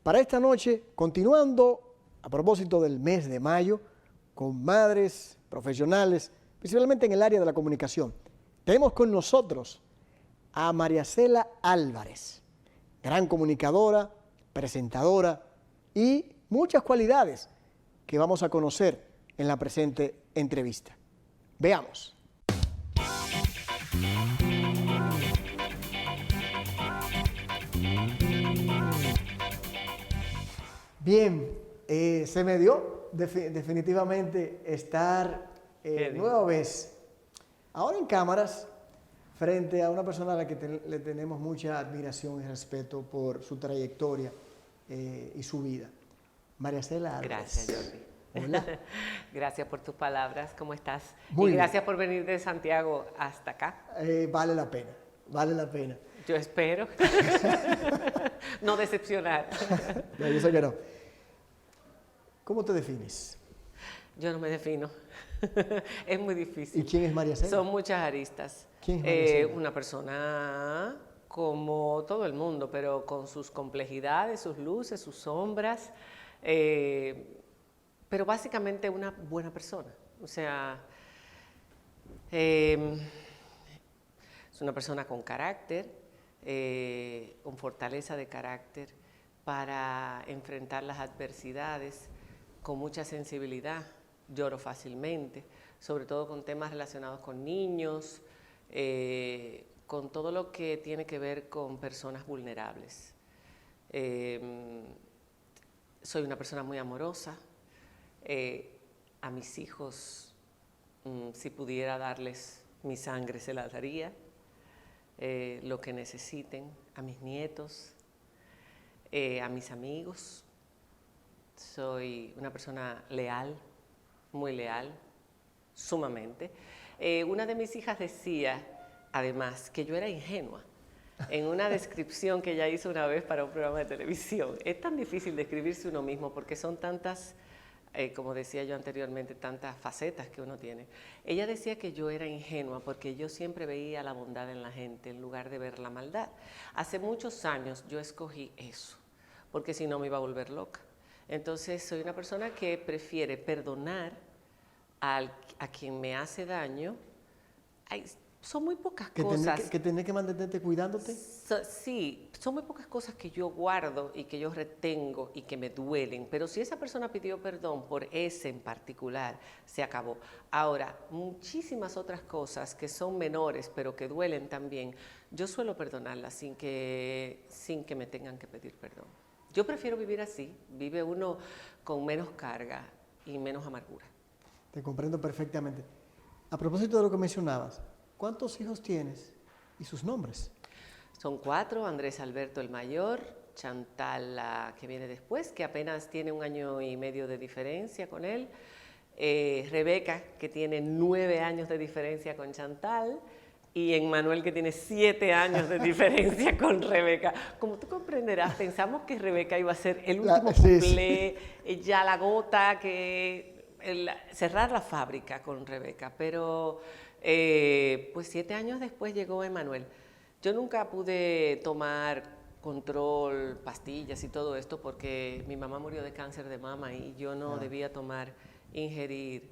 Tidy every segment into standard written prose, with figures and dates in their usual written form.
para esta noche, continuando a propósito del mes de mayo, con madres profesionales, principalmente en el área de la comunicación. Tenemos con nosotros a Mariacela Álvarez, gran comunicadora, presentadora y muchas cualidades que vamos a conocer en la presente entrevista. Veamos. Bien, se me dio definitivamente estar nueva vez, ahora en cámaras, frente a una persona a la que le tenemos mucha admiración y respeto por su trayectoria y su vida. Mariacela Álvarez. Gracias, Jordi. Hola. Gracias por tus palabras, ¿cómo estás? Muy y gracias bien. por venir de Santiago hasta acá. Vale la pena, vale la pena. Yo espero no decepcionar. No, yo sé que no. ¿Cómo te defines? Yo no me defino. Es muy difícil. ¿Y quién es Mariacela? Son muchas aristas. ¿Quién es Mariacela? Una persona como todo el mundo, pero con sus complejidades, sus luces, sus sombras, pero básicamente una buena persona. O sea, es una persona con carácter, con fortaleza de carácter para enfrentar las adversidades, con mucha sensibilidad. Lloro fácilmente, sobre todo con temas relacionados con niños, con todo lo que tiene que ver con personas vulnerables. Soy una persona muy amorosa. A mis hijos, si pudiera darles mi sangre, se la daría, lo que necesiten, a mis nietos, a mis amigos. Soy una persona leal, muy leal, sumamente. Una de mis hijas decía, además, que yo era ingenua. En una descripción que ella hizo una vez para un programa de televisión. Es tan difícil describirse uno mismo porque son tantas, como decía yo anteriormente, tantas facetas que uno tiene. Ella decía que yo era ingenua porque yo siempre veía la bondad en la gente en lugar de ver la maldad. Hace muchos años yo escogí eso, porque si no me iba a volver loca. Entonces soy una persona que prefiere perdonar a quien me hace daño. Son muy pocas cosas. ¿Que tenés que mantenerte cuidándote? Sí, son muy pocas cosas que yo guardo y que yo retengo y que me duelen. Pero si esa persona pidió perdón por ese en particular, se acabó. Ahora, muchísimas otras cosas que son menores pero que duelen también, yo suelo perdonarlas sin que me tengan que pedir perdón. Yo prefiero vivir así, vive uno con menos carga y menos amargura. Te comprendo perfectamente. A propósito de lo que mencionabas, ¿cuántos hijos tienes y sus nombres? Son 4, Andrés Alberto el mayor, Chantal la que viene después, que apenas tiene 1 año y medio de diferencia con él, Rebeca, que tiene 9 años de diferencia con Chantal, y Emmanuel, que tiene 7 años de diferencia con Rebeca. Como tú comprenderás, pensamos que Rebeca iba a ser el último cumple, ya la gota, cerrar la fábrica con Rebeca, pero pues 7 años después llegó Emmanuel. Yo nunca pude tomar control, pastillas y todo esto porque mi mamá murió de cáncer de mama y yo no debía ingerir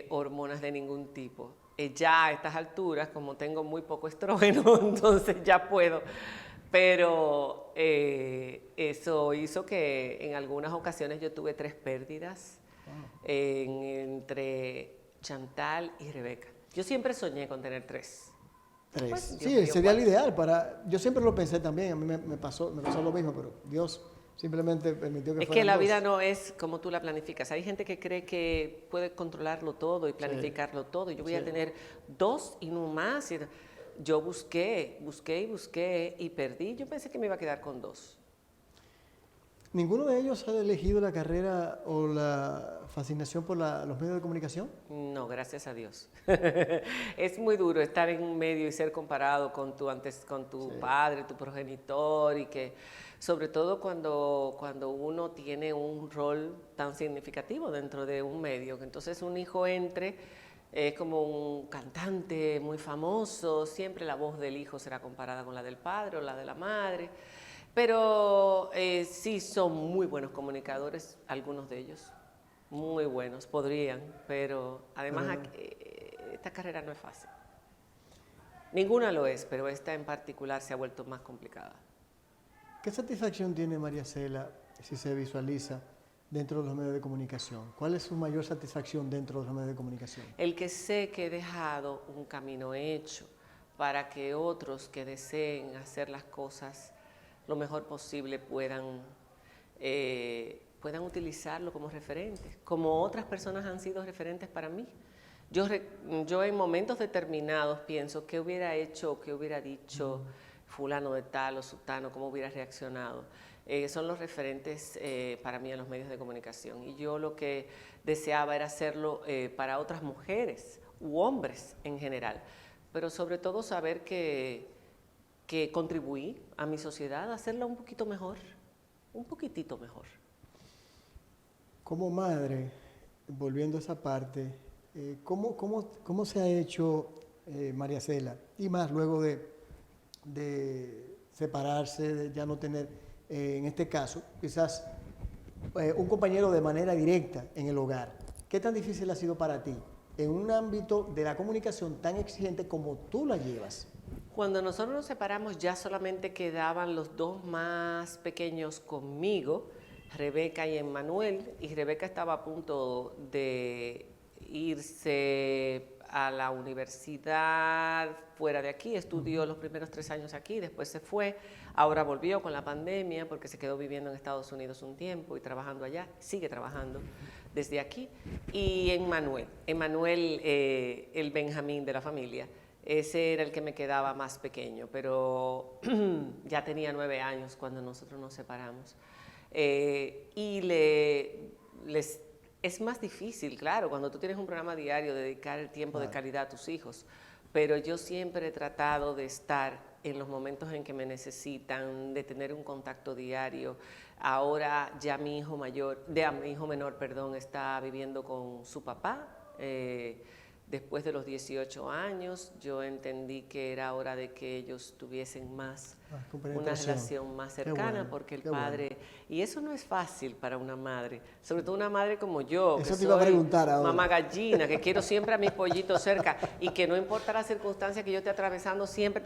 hormonas de ningún tipo. Ya a estas alturas, como tengo muy poco estrógeno, entonces ya puedo. Pero eso hizo que en algunas ocasiones yo tuve 3 pérdidas entre Chantal y Rebeca. Yo siempre soñé con tener 3. 3. Pues, sí, sería el ideal para... Yo siempre lo pensé también, a mí me pasó lo mismo, pero Dios simplemente permitió que fueran 2. Es que la vida no es como tú la planificas. Hay gente que cree que puede controlarlo todo y planificarlo todo. Yo voy a tener 2 y no más. Yo busqué y perdí. Yo pensé que me iba a quedar con 2. ¿Ninguno de ellos ha elegido la carrera o la fascinación por los medios de comunicación? No, gracias a Dios. Es muy duro estar en un medio y ser comparado con tu padre, tu progenitor, y que sobre todo cuando uno tiene un rol tan significativo dentro de un medio, que entonces un hijo entre, es como un cantante muy famoso, siempre la voz del hijo será comparada con la del padre o la de la madre. Pero sí son muy buenos comunicadores, algunos de ellos, muy buenos, podrían, pero además esta carrera no es fácil. Ninguna lo es, pero esta en particular se ha vuelto más complicada. ¿Qué satisfacción tiene María Cela si se visualiza dentro de los medios de comunicación? ¿Cuál es su mayor satisfacción dentro de los medios de comunicación? El que sé que he dejado un camino hecho para que otros que deseen hacer las cosas lo mejor posible puedan utilizarlo como referente, como otras personas han sido referentes para mí. Yo en momentos determinados pienso qué hubiera hecho, qué hubiera dicho fulano de tal o sutano, cómo hubiera reaccionado. Son los referentes para mí en los medios de comunicación. Y yo lo que deseaba era hacerlo para otras mujeres u hombres en general, pero sobre todo saber que contribuí a mi sociedad a hacerla un poquito mejor, un poquitito mejor. Como madre, volviendo a esa parte, ¿cómo se ha hecho María Cela? Y más luego de separarse, de ya no tener, en este caso, quizás un compañero de manera directa en el hogar. ¿Qué tan difícil ha sido para ti en un ámbito de la comunicación tan exigente como tú la llevas? Cuando nosotros nos separamos ya solamente quedaban los dos más pequeños conmigo, Rebeca y Emmanuel, y Rebeca estaba a punto de irse a la universidad fuera de aquí, estudió los primeros 3 años aquí, después se fue, ahora volvió con la pandemia porque se quedó viviendo en Estados Unidos un tiempo y trabajando allá, sigue trabajando desde aquí, y Emmanuel, el Benjamín de la familia, ese era el que me quedaba más pequeño, pero ya tenía 9 años cuando nosotros nos separamos. Es más difícil, claro, cuando tú tienes un programa diario, dedicar el tiempo de calidad a tus hijos, pero yo siempre he tratado de estar en los momentos en que me necesitan, de tener un contacto diario. Ahora ya mi hijo menor, está viviendo con su papá. Después de los 18 años, yo entendí que era hora de que ellos tuviesen una relación más cercana, porque el padre... Y eso no es fácil para una madre, sobre todo una madre como yo, eso que te iba a preguntar ahora. Mamá gallina, que quiero siempre a mis pollitos cerca, y que no importa la circunstancia que yo esté atravesando, siempre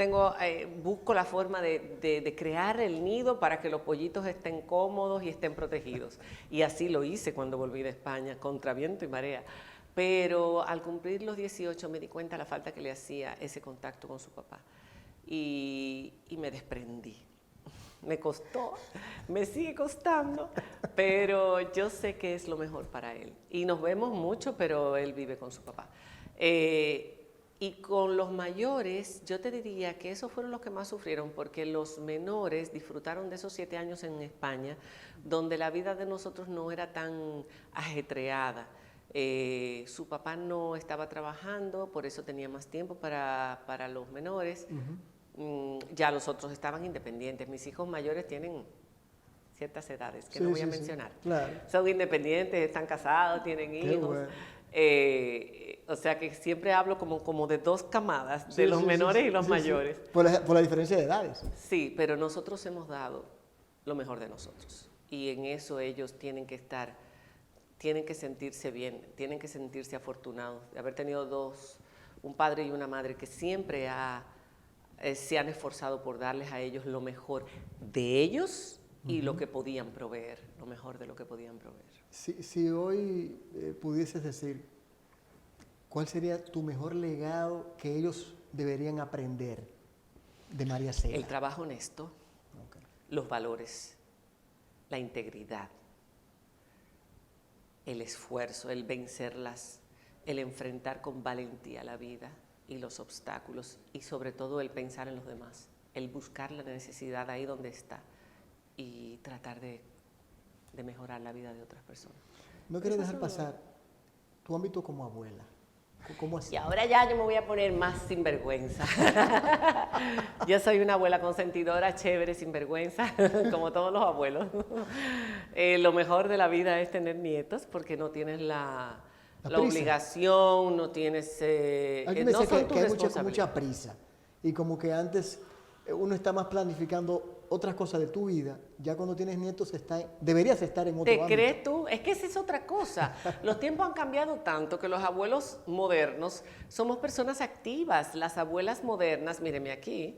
busco la forma de crear el nido para que los pollitos estén cómodos y estén protegidos. Y así lo hice cuando volví de España, contra viento y marea. Pero al cumplir los 18 me di cuenta de la falta que le hacía ese contacto con su papá y me desprendí. Me costó, me sigue costando, pero yo sé que es lo mejor para él. Y nos vemos mucho, pero él vive con su papá. Y con los mayores, yo te diría que esos fueron los que más sufrieron, porque los menores disfrutaron de esos 7 años en España, donde la vida de nosotros no era tan ajetreada. Su papá no estaba trabajando, por eso tenía más tiempo para los menores. Ya los otros estaban independientes. Mis hijos mayores tienen ciertas edades que no voy a mencionar. Claro. Son independientes, están casados, tienen hijos. Bueno. O sea que siempre hablo como de 2 camadas, de los menores y los mayores. Por la diferencia de edades. Sí, pero nosotros hemos dado lo mejor de nosotros. Y en eso ellos tienen que sentirse bien, tienen que sentirse afortunados de haber tenido un padre y una madre que siempre se han esforzado por darles a ellos lo mejor de ellos y lo que podían proveer, lo mejor de lo que podían proveer. Si hoy pudieses decir, ¿cuál sería tu mejor legado que ellos deberían aprender de María Cela? El trabajo honesto, los valores, la integridad, el esfuerzo, el vencerlas, el enfrentar con valentía la vida y los obstáculos, y sobre todo el pensar en los demás, el buscar la necesidad ahí donde está y tratar de mejorar la vida de otras personas. No quiero dejar pasar tu ámbito como abuela. ¿Cómo así? Y ahora ya yo me voy a poner más sinvergüenza. Yo soy una abuela consentidora, chévere, sinvergüenza, como todos los abuelos. Lo mejor de la vida es tener nietos, porque no tienes la obligación, no tienes... Alguien me dice que hay mucha prisa, y como que antes uno está más planificando otras cosas de tu vida, ya cuando tienes nietos deberías estar en otro ¿Te ámbito. crees tú? Es que esa es otra cosa. Los tiempos han cambiado tanto que los abuelos modernos somos personas activas. Las abuelas modernas, míreme aquí,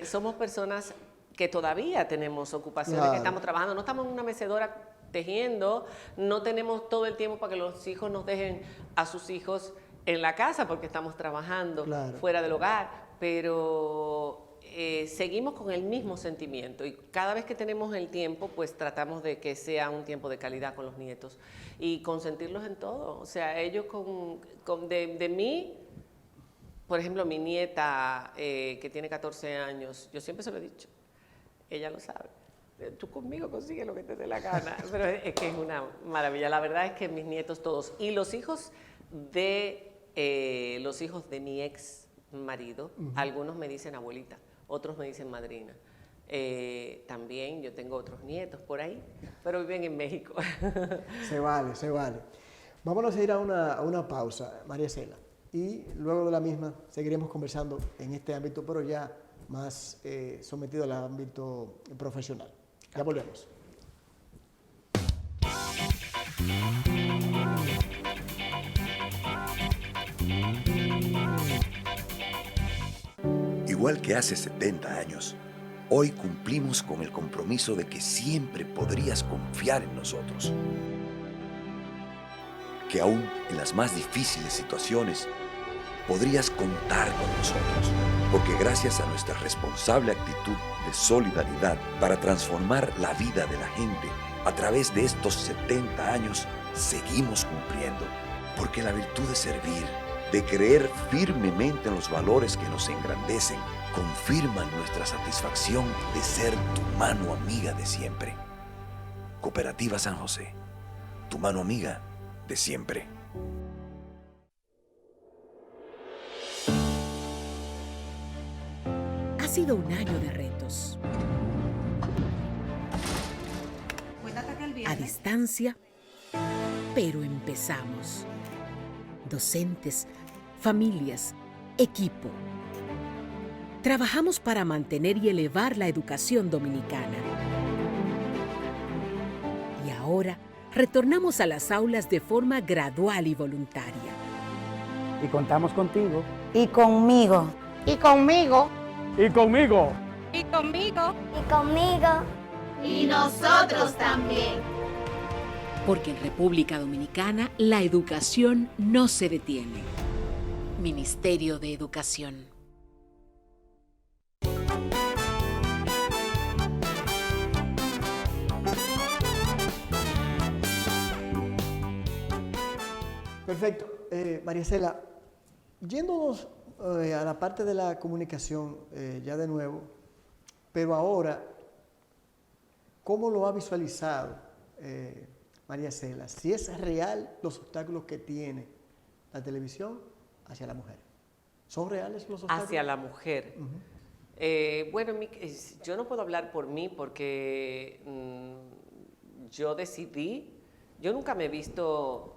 somos personas que todavía tenemos ocupaciones, Claro. que estamos trabajando. No estamos en una mecedora tejiendo, no tenemos todo el tiempo para que los hijos nos dejen a sus hijos en la casa porque estamos trabajando Claro. fuera del hogar, pero seguimos con el mismo sentimiento y cada vez que tenemos el tiempo, pues tratamos de que sea un tiempo de calidad con los nietos y consentirlos en todo. O sea, ellos de mí, por ejemplo, mi nieta que tiene 14 años, yo siempre se lo he dicho, ella lo sabe. Tú conmigo consigues lo que te dé la gana, pero es que es una maravilla. La verdad es que mis nietos todos, y los hijos de mi ex marido, algunos me dicen abuelita, otros me dicen madrina. También yo tengo otros nietos por ahí, pero viven en México. Se vale, se vale. Vámonos a ir a una pausa, María Cela, y luego de la misma seguiremos conversando en este ámbito, pero ya más sometido al ámbito profesional. Ya volvemos. Igual que hace 70 años, hoy cumplimos con el compromiso de que siempre podrías confiar en nosotros. Que aún en las más difíciles situaciones podrías contar con nosotros, porque gracias a nuestra responsable actitud de solidaridad para transformar la vida de la gente, a través de estos 70 años seguimos cumpliendo, porque la virtud de servir, de creer firmemente en los valores que nos engrandecen, confirman nuestra satisfacción de ser tu mano amiga de siempre. Cooperativa San José, tu mano amiga de siempre. Ha sido un año de retos. A distancia, pero empezamos. Docentes, familias, equipo. Trabajamos para mantener y elevar la educación dominicana. Y ahora retornamos a las aulas de forma gradual y voluntaria. Y contamos contigo. Y conmigo. Y conmigo. Y conmigo. Y conmigo. Y conmigo. Y nosotros también. Porque en República Dominicana la educación no se detiene. Ministerio de Educación. Perfecto. María Cela, yéndonos a la parte de la comunicación ya de nuevo, pero ahora, ¿cómo lo ha visualizado María Cela? Si es real los obstáculos que tiene la televisión hacia la mujer. ¿Son reales los obstáculos? Hacia la mujer. Bueno, yo no puedo hablar por mí porque yo decidí, yo nunca me he visto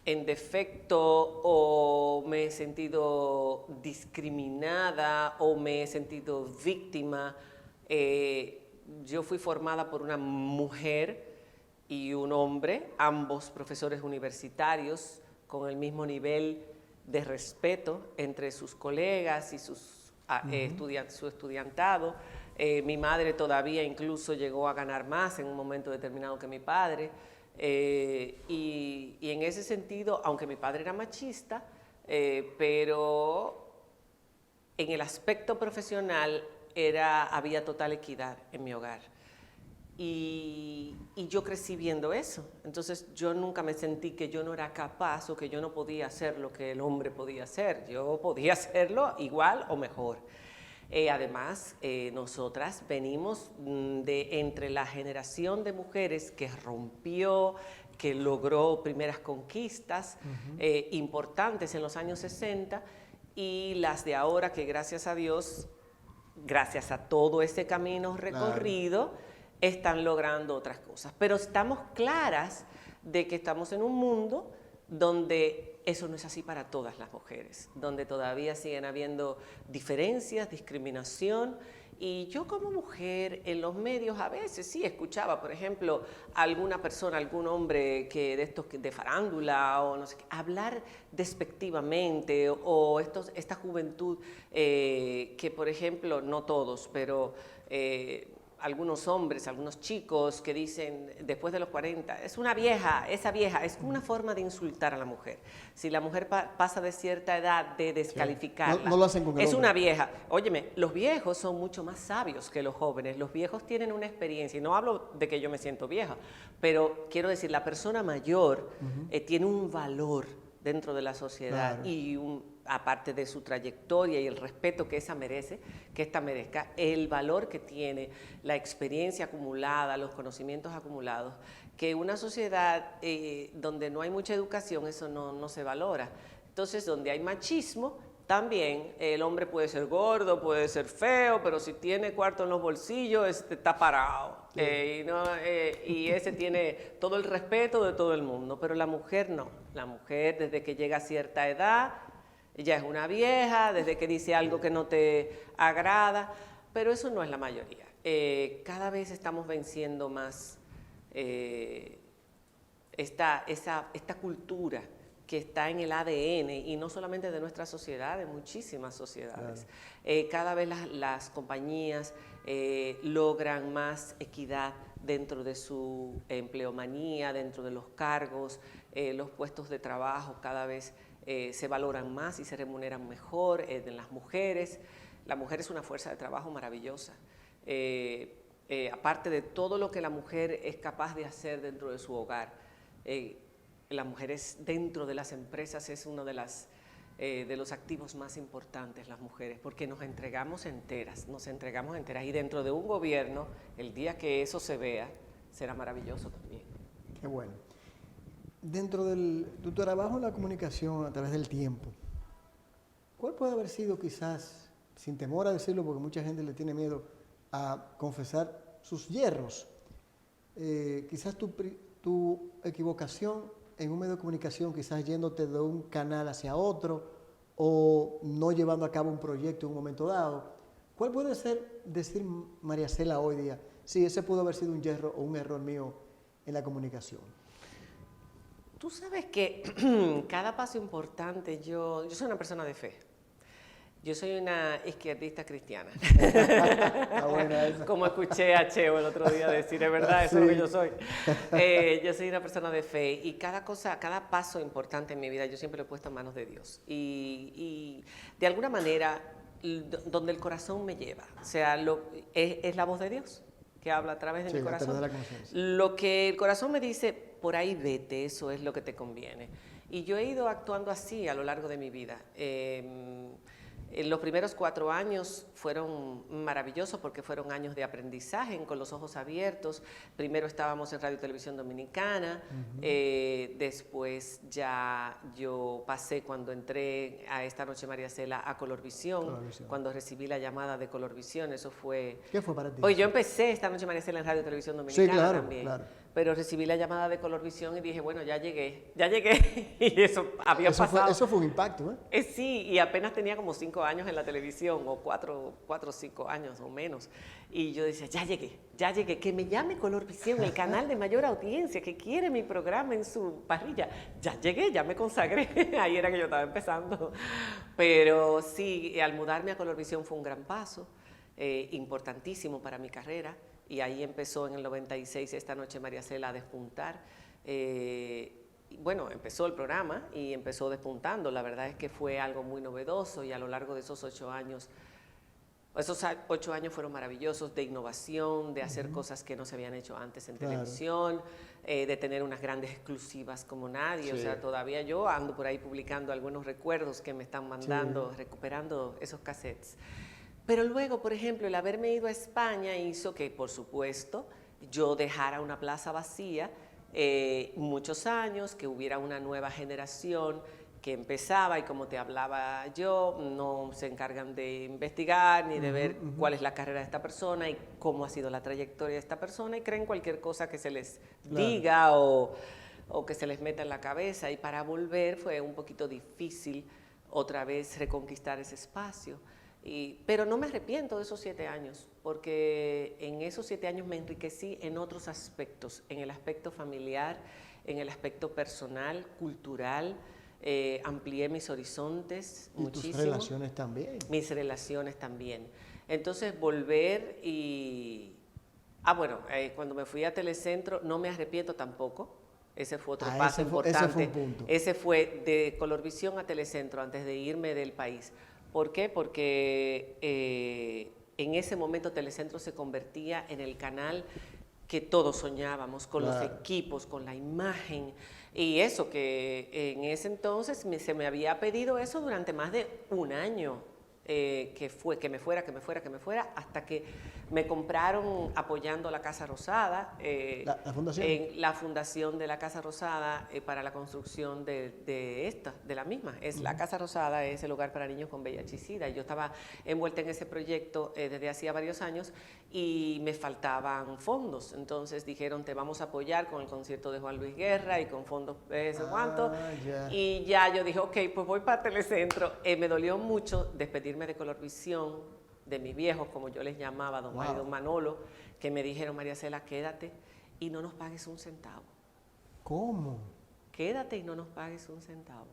en defecto o me he sentido discriminada o me he sentido víctima. Yo fui formada por una mujer y un hombre, ambos profesores universitarios, con el mismo nivel de respeto entre sus colegas y su estudiantado. Mi madre todavía incluso llegó a ganar más en un momento determinado que mi padre. Y en ese sentido, aunque mi padre era machista, pero en el aspecto profesional había total equidad en mi hogar. Y yo crecí viendo eso. Entonces yo nunca me sentí que yo no era capaz o que yo no podía hacer lo que el hombre podía hacer. Yo podía hacerlo igual o mejor. Además, nosotras venimos de entre la generación de mujeres que rompió, que logró primeras conquistas importantes en los años 60 y las de ahora que gracias a Dios, gracias a todo ese camino recorrido, están logrando otras cosas. Pero estamos claras de que estamos en un mundo donde eso no es así para todas las mujeres, donde todavía siguen habiendo diferencias, discriminación Y yo como mujer en los medios a veces sí escuchaba, por ejemplo, alguna persona, algún hombre que de estos de farándula o no sé qué, hablar despectivamente o esta juventud que, por ejemplo, no todos, pero algunos hombres, algunos chicos que dicen después de los 40, es una vieja, esa vieja, es una forma de insultar a la mujer. Si la mujer pasa de cierta edad, de descalificarla, sí. No lo hacen con el es hombre. una vieja. Óyeme, los viejos son mucho más sabios que los jóvenes, los viejos tienen una experiencia, y no hablo de que yo me siento vieja, pero quiero decir, la persona mayor tiene un valor dentro de la sociedad, claro, y aparte de su trayectoria y el respeto que esta merezca, el valor que tiene, la experiencia acumulada, los conocimientos acumulados, que una sociedad donde no hay mucha educación, eso no se valora. Entonces, donde hay machismo, también el hombre puede ser gordo, puede ser feo, pero si tiene cuarto en los bolsillos, está parado. Y ese tiene todo el respeto de todo el mundo, pero la mujer no. La mujer, desde que llega a cierta edad, ya es una vieja, desde que dice algo que no te agrada, pero eso no es la mayoría. Cada vez estamos venciendo más esta cultura que está en el ADN, y no solamente de nuestra sociedad, de muchísimas sociedades. Claro. Cada vez las compañías logran más equidad dentro de su empleomanía, dentro de los cargos, los puestos de trabajo cada vez se valoran más y se remuneran mejor en las mujeres. La mujer es una fuerza de trabajo maravillosa. Aparte de todo lo que la mujer es capaz de hacer dentro de su hogar, las mujeres dentro de las empresas es uno de los activos más importantes, las mujeres, porque nos entregamos enteras, y dentro de un gobierno, el día que eso se vea, será maravilloso también. Qué bueno. Dentro de tu trabajo en la comunicación a través del tiempo, ¿cuál puede haber sido quizás, sin temor a decirlo, porque mucha gente le tiene miedo a confesar sus yerros, quizás tu equivocación en un medio de comunicación, quizás yéndote de un canal hacia otro o no llevando a cabo un proyecto en un momento dado? ¿Cuál puede ser decir María Cela hoy día, sí, ese pudo haber sido un yerro o un error mío en la comunicación? Tú sabes que cada paso importante, yo soy una persona de fe. Yo soy una izquierdista cristiana. Está buena esa. Como escuché a Cheo el otro día decir, es verdad, eso es lo que yo soy. Yo soy una persona de fe, y cada paso importante en mi vida, yo siempre lo he puesto en manos de Dios. Y de alguna manera, donde el corazón me lleva, o sea, es la voz de Dios que habla a través de mi corazón. Lo que el corazón me dice, por ahí vete, eso es lo que te conviene. Y yo he ido actuando así a lo largo de mi vida. Los primeros 4 años fueron maravillosos porque fueron años de aprendizaje, Con los Ojos Abiertos. Primero estábamos en Radio y Televisión Dominicana, después ya yo pasé, cuando entré a Esta Noche María Cela, a Colorvisión, cuando recibí la llamada de Colorvisión. Eso fue... ¿Qué fue para ti? Pues yo empecé Esta Noche María Cela en Radio y Televisión Dominicana, sí, claro, también. Claro. Pero recibí la llamada de Colorvisión y dije, bueno, ya llegué. Y eso había pasado. Eso fue un impacto, ¿eh? Sí, y apenas tenía como 5 años en la televisión, o 4 o 5 años o menos. Y yo decía, ya llegué, que me llame Colorvisión, el canal de mayor audiencia, que quiere mi programa en su parrilla. Ya llegué, ya me consagré. Ahí era que yo estaba empezando. Pero sí, al mudarme a Colorvisión fue un gran paso, importantísimo para mi carrera. Y ahí empezó en el 96 Esta Noche María Cela a despuntar. Bueno, empezó el programa y empezó despuntando. La verdad es que fue algo muy novedoso, y a lo largo de esos 8 años fueron maravillosos, de innovación, de hacer cosas que no se habían hecho antes en televisión, de tener unas grandes exclusivas como nadie. O sea, todavía yo ando por ahí publicando algunos recuerdos que me están mandando, recuperando esos cassettes. Pero luego, por ejemplo, el haberme ido a España hizo que, por supuesto, yo dejara una plaza vacía muchos años, que hubiera una nueva generación que empezaba, y como te hablaba yo, no se encargan de investigar ni de ver cuál es la carrera de esta persona y cómo ha sido la trayectoria de esta persona, y creen cualquier cosa que se les diga o que se les meta en la cabeza. Y para volver fue un poquito difícil otra vez reconquistar ese espacio. Pero no me arrepiento de esos 7 años, porque en esos 7 años me enriquecí en otros aspectos, en el aspecto familiar, en el aspecto personal, cultural, amplié mis horizontes muchísimo. ¿Y tus relaciones también? Mis relaciones también. Entonces, volver y... bueno, cuando me fui a Telecentro, no me arrepiento tampoco. Ese fue otro paso importante. Ese fue un punto. Ese fue de Colorvisión a Telecentro, antes de irme del país. ¿Por qué? Porque en ese momento Telecentro se convertía en el canal que todos soñábamos, con los equipos, con la imagen, y eso que en ese entonces se me había pedido eso durante más de un año, que me fuera, hasta que me compraron apoyando la Casa Rosada, ¿La fundación? en la fundación de la Casa Rosada para la construcción de la misma. La Casa Rosada es el hogar para niños con VIH y SIDA. Yo estaba envuelta en ese proyecto desde hacía varios años y me faltaban fondos. Entonces dijeron, te vamos a apoyar con el concierto de Juan Luis Guerra y con fondos cuánto. Y ya yo dije, ok, pues voy para Telecentro. Me dolió mucho despedirme de Colorvisión, de mis viejos, como yo les llamaba, don Mario y don Manolo, que me dijeron, María Cela, quédate y no nos pagues un centavo. ¿Cómo? Quédate y no nos pagues un centavo.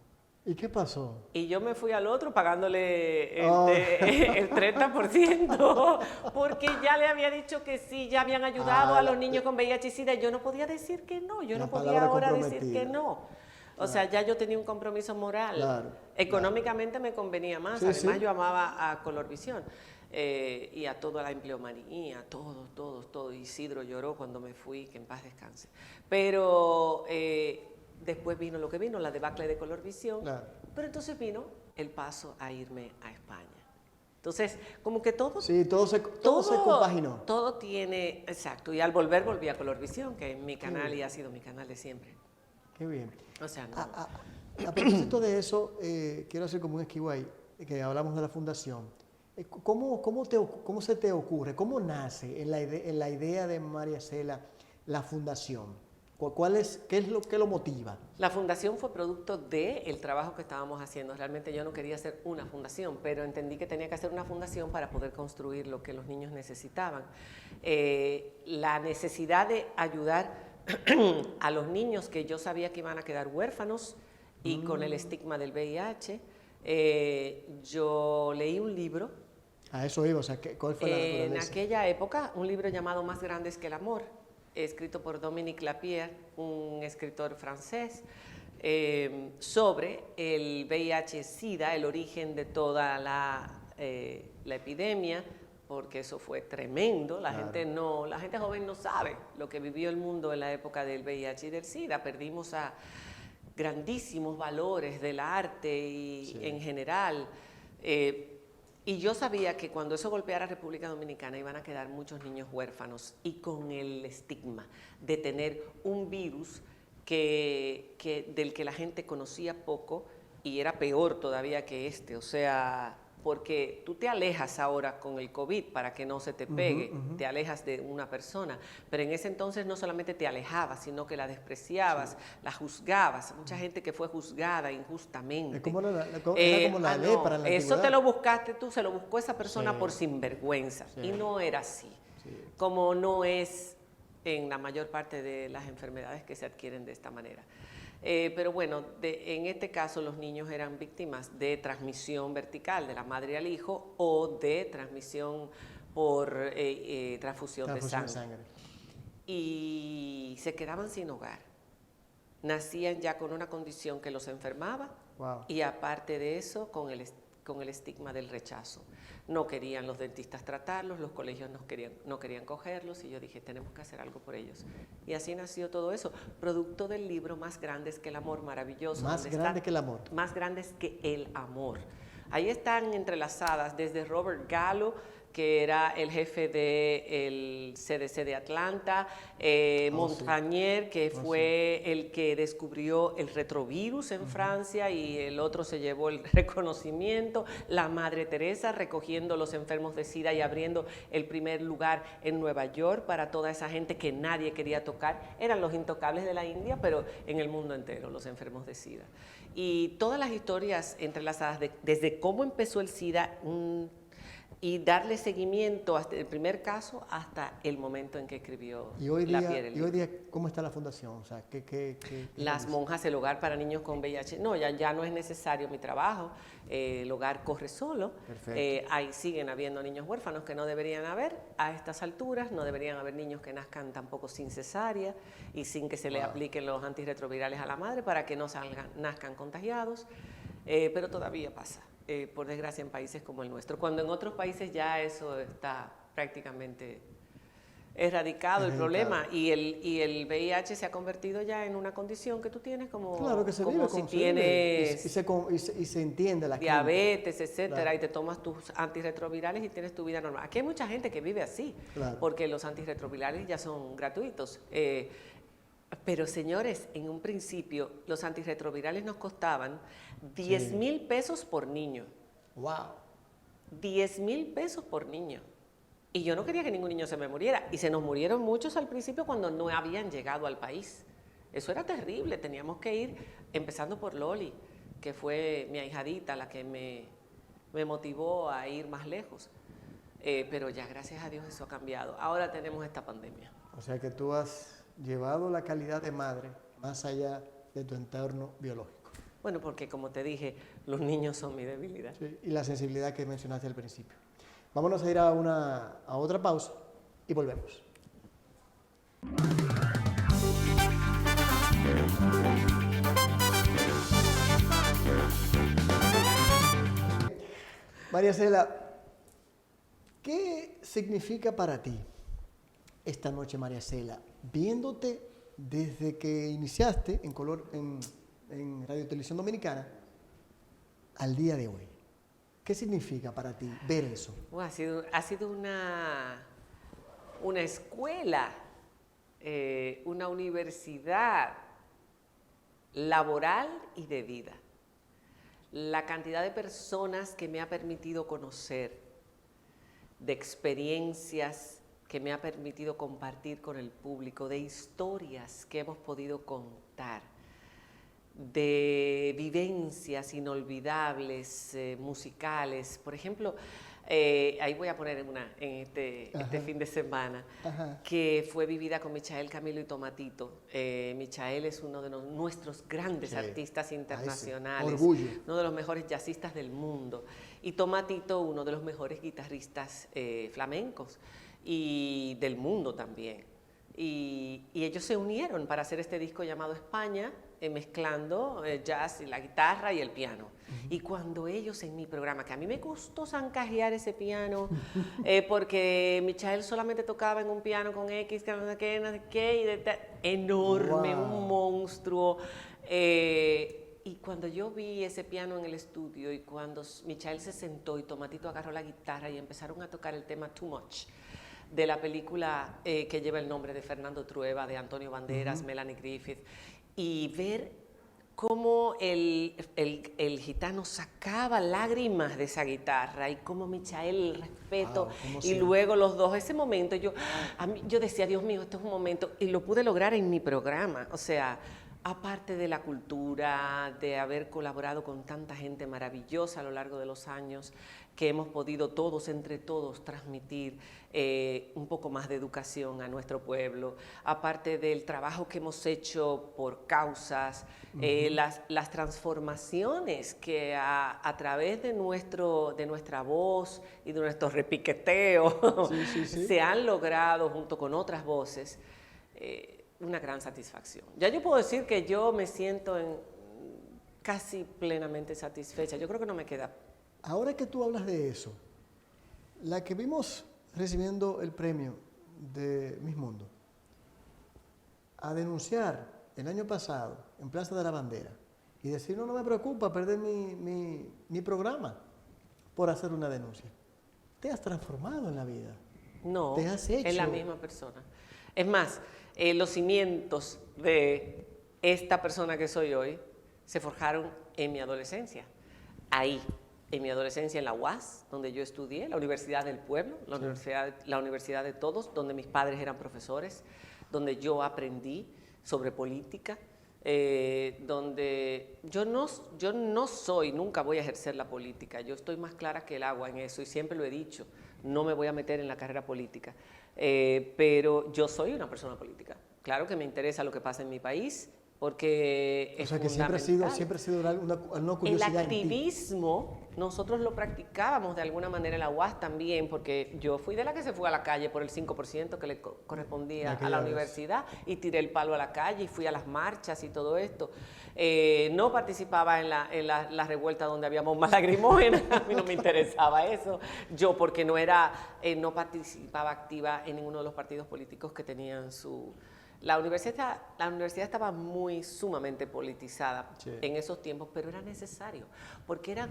¿Y qué pasó? Y yo me fui al otro pagándole el 30%, porque ya le había dicho que sí, ya habían ayudado a los niños con VIH y SIDA. Yo no podía decir que no, yo no podía ahora decir que no. O sea, ya yo tenía un compromiso moral. Económicamente me convenía más. Además, yo amaba a Colorvisión y a toda la empleomanía, todo. Isidro lloró cuando me fui, que en paz descanse. Pero después vino lo que vino, la debacle de Colorvisión. Pero entonces vino el paso a irme a España. Entonces, como que todo... Sí, todo se compaginó. Todo tiene... Exacto. Y al volver, volví a Colorvisión, que es mi canal y ha sido mi canal de siempre. Qué bien. O sea, no. A propósito de eso, quiero hacer como un esquivo ahí, que hablamos de la fundación. ¿Cómo se te ocurre? ¿Cómo nace en la idea de María Cela la fundación? ¿Qué es lo que lo motiva? La fundación fue producto del trabajo que estábamos haciendo. Realmente yo no quería hacer una fundación, pero entendí que tenía que hacer una fundación para poder construir lo que los niños necesitaban. La necesidad de ayudar a los niños que yo sabía que iban a quedar huérfanos y con el estigma del VIH. Yo leí un libro. A eso iba, o sea, ¿cuál fue la naturaleza? En aquella época, un libro llamado Más grandes que el amor, escrito por Dominique Lapierre, un escritor francés, sobre el VIH-Sida, el origen de toda la epidemia, porque eso fue tremendo. La gente joven no sabe lo que vivió el mundo en la época del VIH y del SIDA. Perdimos a grandísimos valores del arte y en general. Y yo sabía que cuando eso golpeara a República Dominicana iban a quedar muchos niños huérfanos y con el estigma de tener un virus del que la gente conocía poco y era peor todavía que este. O sea, porque tú te alejas ahora con el COVID para que no se te pegue, te alejas de una persona, pero en ese entonces no solamente te alejabas, sino que la despreciabas, la juzgabas. Mucha gente que fue juzgada injustamente. Es como era como la lepra en la eso antigüedad. te lo buscaste tú, se lo buscó esa persona por sinvergüenza, y no era así, como no es en la mayor parte de las enfermedades que se adquieren de esta manera. Pero bueno, en este caso los niños eran víctimas de transmisión vertical de la madre al hijo o de transmisión por transfusión de sangre. Y se quedaban sin hogar. Nacían ya con una condición que los enfermaba y aparte de eso con el estigma del rechazo. No querían los dentistas tratarlos, los colegios no querían cogerlos y yo dije, tenemos que hacer algo por ellos. Y así nació todo eso, producto del libro Más grandes que el amor, maravilloso. Más grande que el amor. Más grandes que el amor. Ahí están entrelazadas desde Robert Gallo, que era el jefe del CDC de Atlanta, Montagnier, que fue el que descubrió el retrovirus en Francia y el otro se llevó el reconocimiento, la Madre Teresa recogiendo los enfermos de SIDA y abriendo el primer lugar en Nueva York para toda esa gente que nadie quería tocar. Eran los intocables de la India, pero en el mundo entero, los enfermos de SIDA. Y todas las historias entrelazadas desde cómo empezó el SIDA, y darle seguimiento hasta el primer caso hasta el momento en que escribió Y hoy La día, piedra. y hoy día, ¿cómo está la fundación? O sea, Las monjas, el hogar para niños con VIH. No, ya no es necesario mi trabajo. El hogar corre solo. Perfecto. Ahí siguen habiendo niños huérfanos que no deberían haber a estas alturas. No deberían haber niños que nazcan tampoco sin cesárea y sin que se le apliquen los antirretrovirales a la madre para que no nazcan contagiados. Pero todavía pasa, por desgracia, en países como el nuestro. Cuando en otros países ya eso está prácticamente erradicado el problema y el VIH se ha convertido ya en una condición que tú tienes como, Claro que se como vive, si como se vive. tienes Y se entiende la gente. diabetes, etcétera, Claro. y te tomas tus antirretrovirales y tienes tu vida normal. Aquí hay mucha gente que vive así, Claro. porque los antirretrovirales ya son gratuitos. Pero señores, en un principio los antirretrovirales nos costaban 10,000 pesos por niño. Wow. 10,000 pesos por niño. Y yo no quería que ningún niño se me muriera. Y se nos murieron muchos al principio cuando no habían llegado al país. Eso era terrible. Teníamos que ir, empezando por Loli, que fue mi ahijadita la que me motivó a ir más lejos. Pero ya, gracias a Dios, eso ha cambiado. Ahora tenemos esta pandemia. O sea que tú has llevado la calidad de madre más allá de tu entorno biológico. Bueno, porque como te dije, los niños son mi debilidad. Sí, y la sensibilidad que mencionaste al principio. Vámonos a ir a otra pausa y volvemos. María Cela, ¿qué significa para ti esta noche, María Cela, viéndote desde que iniciaste en Radio Televisión Dominicana al día de hoy? ¿Qué significa para ti ver eso? Ha sido una escuela, una universidad laboral y de vida. La cantidad de personas que me ha permitido conocer, de experiencias que me ha permitido compartir con el público, de historias que hemos podido contar, de vivencias inolvidables, musicales. Por ejemplo, ahí voy a poner una en este fin de semana, que fue vivida con Michael, Camilo y Tomatito. Michael es uno de nuestros grandes artistas internacionales, sí. Orgullo. Uno de los mejores jazzistas del mundo. Y Tomatito, uno de los mejores guitarristas flamencos y del mundo también. Y ellos se unieron para hacer este disco llamado España, mezclando jazz y la guitarra y el piano. Y cuando ellos en mi programa, que a mí me costó zancajear ese piano, porque Michael solamente tocaba en un piano con X, que no sé qué, enorme, Wow. un monstruo. Y cuando yo vi ese piano en el estudio y cuando Michael se sentó y Tomatito agarró la guitarra y empezaron a tocar el tema Too Much, de la película que lleva el nombre de Fernando Trueba, de Antonio Banderas, Melanie Griffith, y ver cómo el gitano sacaba lágrimas de esa guitarra y cómo Michael, el respeto, y luego los dos, ese momento, yo decía, Dios mío, este es un momento, y lo pude lograr en mi programa, o sea, aparte de la cultura, de haber colaborado con tanta gente maravillosa a lo largo de los años, que hemos podido todos, entre todos, transmitir un poco más de educación a nuestro pueblo, aparte del trabajo que hemos hecho por causas, las transformaciones que a través de nuestra voz y de nuestro repiqueteo se han logrado junto con otras voces, una gran satisfacción. Ya yo puedo decir que yo me siento casi plenamente satisfecha. Yo creo que no me queda. Ahora que tú hablas de eso, la que vimos recibiendo el premio de Miss Mundo, a denunciar el año pasado en Plaza de la Bandera y decir, no me preocupa perder mi programa por hacer una denuncia. Te has transformado en la vida. No, te has hecho. Es la misma persona. Es más, los cimientos de esta persona que soy hoy se forjaron en mi adolescencia. Ahí, en mi adolescencia en la UAS, donde yo estudié, la Universidad del Pueblo, la universidad de todos, donde mis padres eran profesores, donde yo aprendí sobre política, donde yo no soy, nunca voy a ejercer la política, yo estoy más clara que el agua en eso y siempre lo he dicho, no me voy a meter en la carrera política, pero yo soy una persona política. Claro que me interesa lo que pasa en mi país, porque es fundamental. Siempre ha sido una curiosidad. El activismo, nosotros lo practicábamos de alguna manera en la UAS también, porque yo fui de la que se fue a la calle por el 5% que le correspondía a la universidad y tiré el palo a la calle y fui a las marchas y todo esto. No participaba en la revuelta donde había bombas lagrimógenas, a mí no me interesaba eso. Yo porque no participaba activa en ninguno de los partidos políticos que tenían su... La universidad estaba sumamente politizada en esos tiempos, pero era necesario, porque era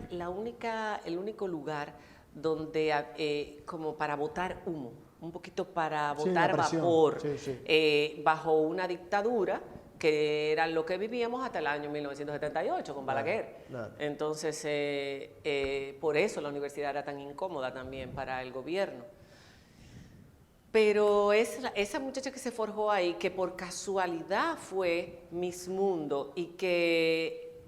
el único lugar donde, como para botar humo, un poquito para botar vapor, bajo una dictadura, que era lo que vivíamos hasta el año 1978 con Balaguer. Claro. Entonces, por eso la universidad era tan incómoda también para el gobierno. Pero esa muchacha que se forjó ahí, que por casualidad fue Miss Mundo y que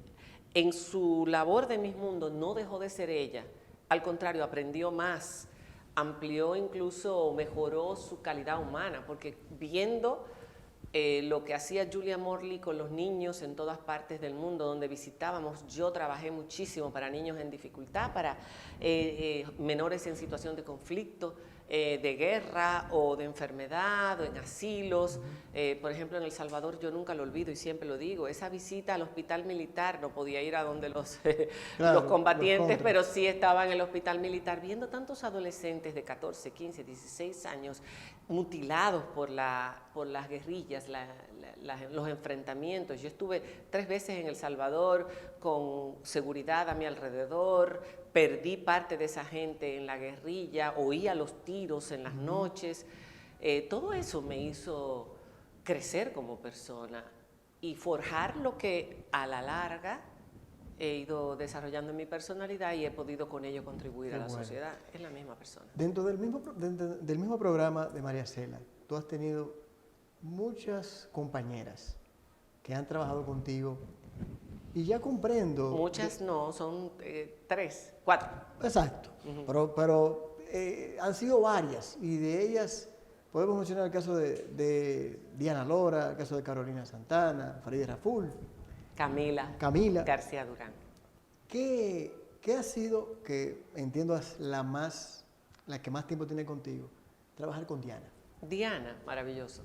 en su labor de Miss Mundo no dejó de ser ella, al contrario, aprendió más, amplió incluso, mejoró su calidad humana, porque viendo lo que hacía Julia Morley con los niños en todas partes del mundo donde visitábamos, yo trabajé muchísimo para niños en dificultad, para menores en situación de conflicto, de guerra o de enfermedad o en asilos. Por ejemplo, en El Salvador, yo nunca lo olvido y siempre lo digo, esa visita al hospital militar, no podía ir a donde los combatientes, pero sí estaba en el hospital militar viendo tantos adolescentes de 14, 15, 16 años mutilados por las guerrillas, los enfrentamientos. Yo estuve 3 veces en El Salvador con seguridad a mi alrededor, perdí parte de esa gente en la guerrilla, oía los tiros en las noches. Todo eso me hizo crecer como persona y forjar lo que a la larga he ido desarrollando en mi personalidad y he podido con ello contribuir a la sociedad. Es la misma persona. Dentro del mismo programa de María Cela, tú has tenido muchas compañeras que han trabajado contigo y ya comprendo... Muchas no, son 3, 4. Exacto, pero han sido varias y de ellas podemos mencionar el caso de Diana Lora, el caso de Carolina Santana, Farideh Raful, Camila García Durán. ¿Qué ha sido, que entiendo es la que más tiempo tiene contigo, trabajar con Diana? Diana, maravilloso.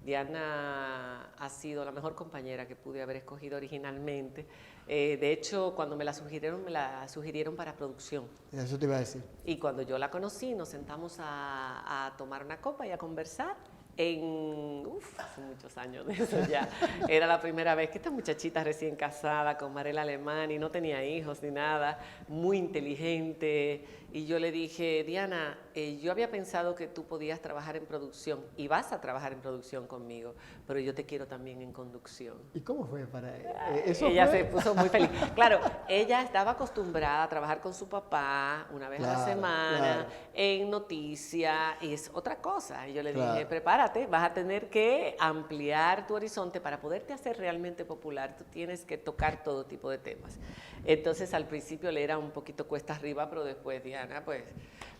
Diana ha sido la mejor compañera que pude haber escogido originalmente. De hecho, cuando me la sugirieron para producción. Eso te iba a decir. Y cuando yo la conocí, nos sentamos a tomar una copa y a conversar. Hace muchos años de eso ya. Era la primera vez que esta muchachita recién casada con Marel Alemán y no tenía hijos ni nada, muy inteligente. Y yo le dije, Diana, yo había pensado que tú podías trabajar en producción y vas a trabajar en producción conmigo, pero yo te quiero también en conducción. ¿Y cómo fue para ella? Se puso muy feliz. Claro, ella estaba acostumbrada a trabajar con su papá una vez a la semana, en noticias, y es otra cosa. Y yo le dije, prepárate, vas a tener que ampliar tu horizonte para poderte hacer realmente popular. Tú tienes que tocar todo tipo de temas. Entonces, al principio le era un poquito cuesta arriba, pero después Diana, pues,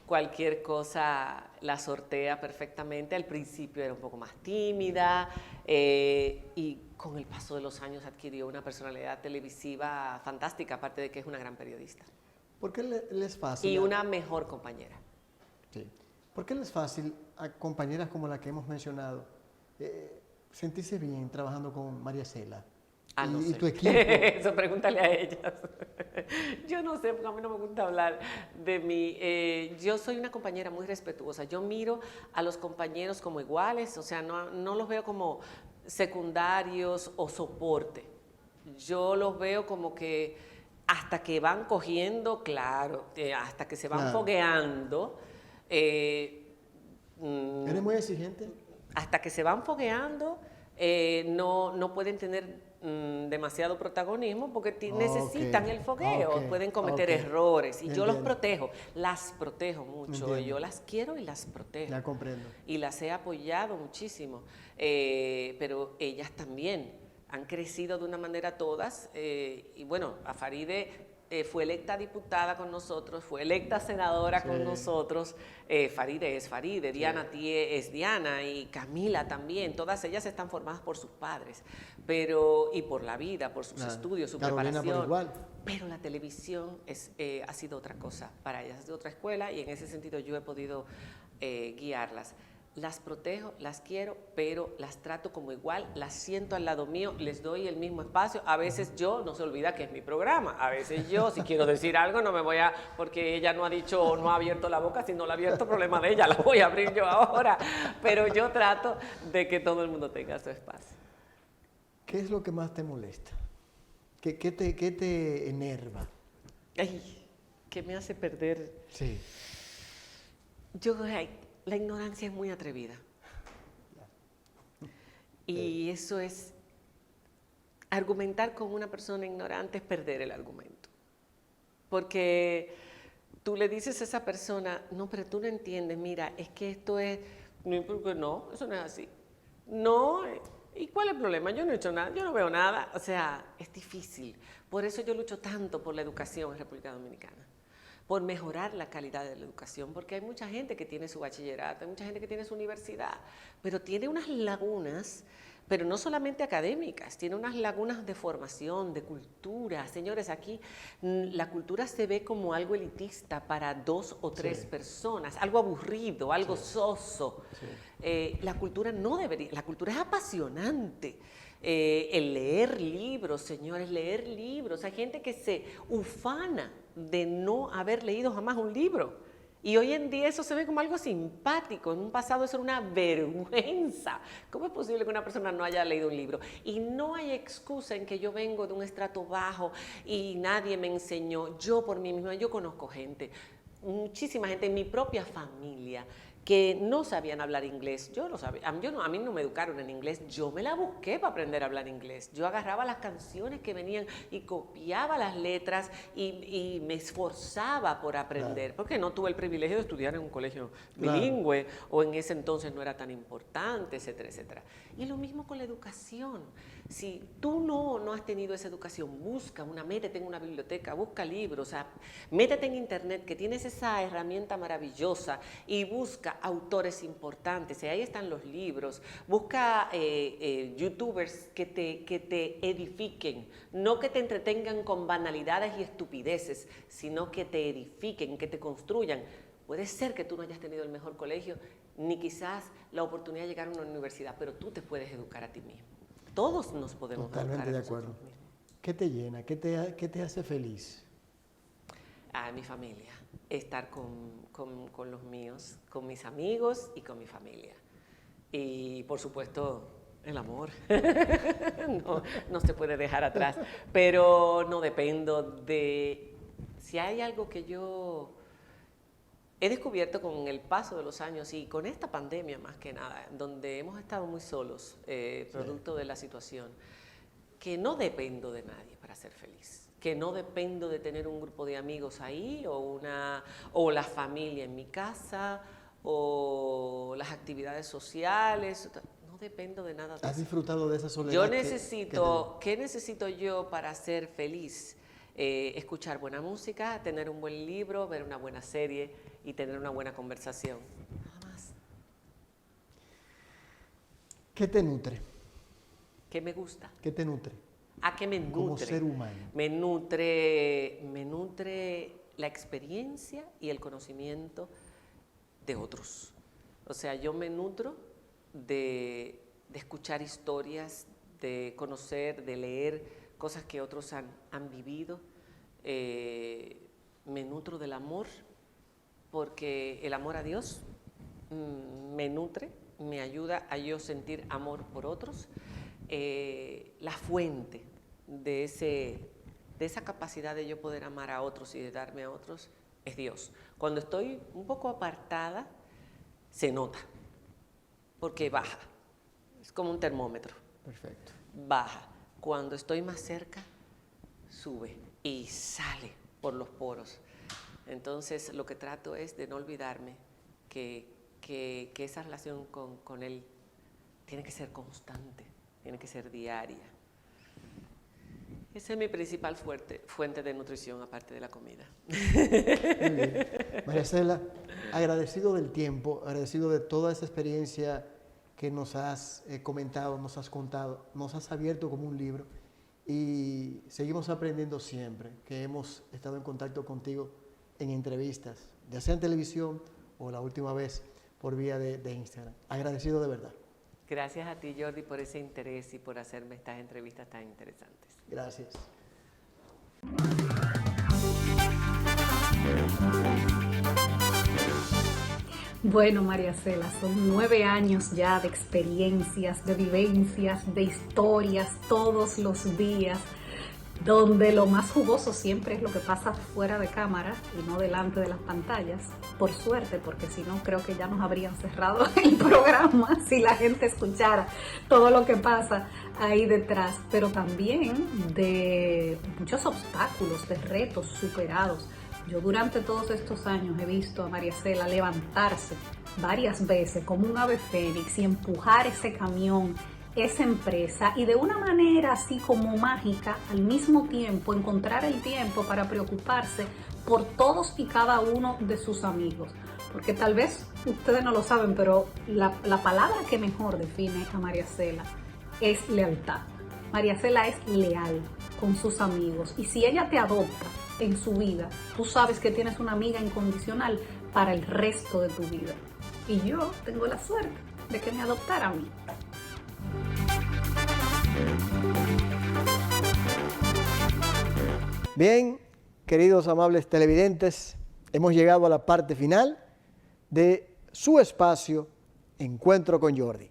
cualquier cosa la sortea perfectamente. Al principio era un poco más tímida y con el paso de los años adquirió una personalidad televisiva fantástica, aparte de que es una gran periodista. ¿Por qué le es fácil? Y una mejor compañera. Sí. ¿Por qué le es fácil a compañeras como la que hemos mencionado sentirse bien trabajando con María Cela? No sé. Tu equipo. Eso pregúntale a ellas. Yo no sé, porque a mí no me gusta hablar de mí. Yo soy una compañera muy respetuosa. Yo miro a los compañeros como iguales, o sea, no los veo como secundarios o soporte. Yo los veo como que hasta que van cogiendo, hasta que se van fogueando. ¿Eres muy exigente? Hasta que se van fogueando, no pueden tener demasiado protagonismo porque necesitan el fogueo, pueden cometer errores y yo los protejo, las protejo mucho. Yo las quiero y las protejo. Ya comprendo. Y las he apoyado muchísimo, pero ellas también han crecido de una manera todas, y bueno, a Faride fue electa diputada con nosotros, fue electa senadora con nosotros, Faride es Faride, Diana Tié es Diana y Camila también, todas ellas están formadas por sus padres, y por la vida, por sus estudios, su Carolina preparación. por igual. Pero la televisión ha sido otra cosa para ellas, ha sido otra escuela y en ese sentido yo he podido guiarlas. Las protejo, las quiero, pero las trato como igual, las siento al lado mío, les doy el mismo espacio. A veces yo, no se olvida que es mi programa, a veces yo, si quiero decir algo, no me voy a, porque ella no ha dicho o no ha abierto la boca, si no la ha abierto, problema de ella, la voy a abrir yo ahora. Pero yo trato de que todo el mundo tenga su espacio. ¿Qué es lo que más te molesta? ¿Qué te enerva? Ay, ¿qué me hace perder? Sí. La ignorancia es muy atrevida. Y eso es, argumentar con una persona ignorante es perder el argumento. Porque tú le dices a esa persona, no, pero tú no entiendes, mira, es que esto es, no, eso no es así. No, ¿y cuál es el problema? Yo no he hecho nada, yo no veo nada. O sea, es difícil. Por eso yo lucho tanto por la educación en República Dominicana, por mejorar la calidad de la educación, porque hay mucha gente que tiene su bachillerato, hay mucha gente que tiene su universidad, pero tiene unas lagunas, pero no solamente académicas, tiene unas lagunas de formación, de cultura. Señores, aquí la cultura se ve como algo elitista para 2 o 3 personas, algo aburrido, algo soso. La cultura no debería, la cultura es apasionante. El leer libros, señores, leer libros. Hay gente que se ufana de no haber leído jamás un libro. Y hoy en día eso se ve como algo simpático. En un pasado eso era una vergüenza. ¿Cómo es posible que una persona no haya leído un libro? Y no hay excusa en que yo vengo de un estrato bajo y nadie me enseñó. Yo por mí misma, yo conozco gente, muchísima gente en mi propia familia, que no sabían hablar inglés. Yo lo sabía, a mí no me educaron en inglés, yo me la busqué para aprender a hablar inglés. Yo agarraba las canciones que venían y copiaba las letras y me esforzaba por aprender, porque no tuve el privilegio de estudiar en un colegio bilingüe, o en ese entonces no era tan importante, etcétera, etcétera. Y lo mismo con la educación. Si tú no has tenido esa educación, métete en una biblioteca, busca libros, o sea, métete en internet, que tienes esa herramienta maravillosa, y busca autores importantes, y ahí están los libros. Busca youtubers que te edifiquen, no que te entretengan con banalidades y estupideces, sino que te edifiquen, que te construyan. Puede ser que tú no hayas tenido el mejor colegio, ni quizás la oportunidad de llegar a una universidad, pero tú te puedes educar a ti mismo. Todos nos podemos educar. Totalmente de acuerdo. ¿Qué te llena? ¿Qué te hace feliz? Mi familia, estar con los míos, con mis amigos y con mi familia. Y por supuesto, el amor. no se puede dejar atrás. Pero no dependo de... Si hay algo que yo he descubierto con el paso de los años y con esta pandemia más que nada, donde hemos estado muy solos, producto de la situación, que no dependo de nadie para ser feliz, que no dependo de tener un grupo de amigos ahí o la familia en mi casa o las actividades sociales, no dependo de nada de eso. ¿Has disfrutado de esa soledad? ¿Qué necesito yo para ser feliz? Escuchar buena música, tener un buen libro, ver una buena serie y tener una buena conversación. Nada más. ¿Qué te nutre? ¿Qué me gusta? ¿Qué te nutre? ¿A qué me nutre? Como ser humano. Me nutre la experiencia y el conocimiento de otros. O sea, yo me nutro de escuchar historias, de conocer, de leer cosas que otros han vivido. Me nutro del amor, porque el amor a Dios me nutre, me ayuda a yo sentir amor por otros. La fuente de esa capacidad de yo poder amar a otros y de darme a otros es Dios. Cuando estoy un poco apartada, se nota, porque baja. Es como un termómetro. Perfecto. Baja. Cuando estoy más cerca, sube y sale por los poros. Entonces, lo que trato es de no olvidarme que esa relación con Él tiene que ser constante, tiene que ser diaria. Esa es mi principal fuente de nutrición, aparte de la comida. Muy bien. María Cela, agradecido del tiempo, agradecido de toda esa experiencia que nos has comentado, nos has contado, nos has abierto como un libro y seguimos aprendiendo siempre que hemos estado en contacto contigo en entrevistas, ya sea en televisión o la última vez por vía de Instagram. Agradecido de verdad. Gracias a ti, Jordi, por ese interés y por hacerme estas entrevistas tan interesantes. Gracias. Bueno, María Cela, son 9 años ya de experiencias, de vivencias, de historias todos los días, donde lo más jugoso siempre es lo que pasa fuera de cámara y no delante de las pantallas. Por suerte, porque si no creo que ya nos habrían cerrado el programa si la gente escuchara todo lo que pasa ahí detrás, pero también de muchos obstáculos, de retos superados. Yo durante todos estos años he visto a María Cela levantarse varias veces como un ave fénix y empujar ese camión, esa empresa, y de una manera así como mágica, al mismo tiempo encontrar el tiempo para preocuparse por todos y cada uno de sus amigos. Porque tal vez ustedes no lo saben, pero la palabra que mejor define a María Cela es lealtad. María Cela es leal con sus amigos, y si ella te adopta en su vida, tú sabes que tienes una amiga incondicional para el resto de tu vida. Y yo tengo la suerte de que me adoptara a mí. Bien, queridos amables televidentes, hemos llegado a la parte final de su espacio Encuentro con Jordi.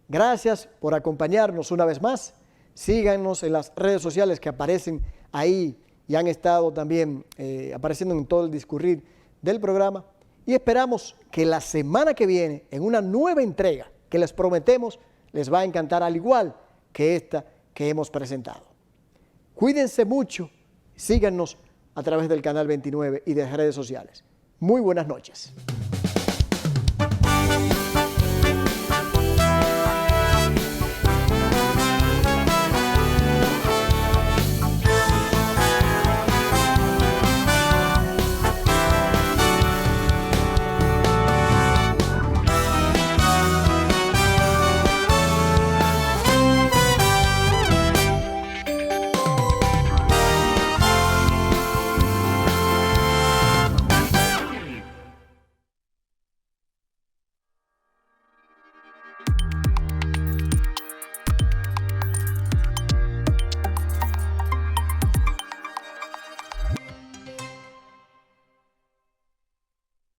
Gracias por acompañarnos una vez más. Síganos en las redes sociales que aparecen ahí y han estado también apareciendo en todo el discurrir del programa. Y esperamos que la semana que viene, en una nueva entrega que les prometemos, les va a encantar al igual que esta que hemos presentado. Cuídense mucho, síganos a través del canal 29 y de redes sociales. Muy buenas noches.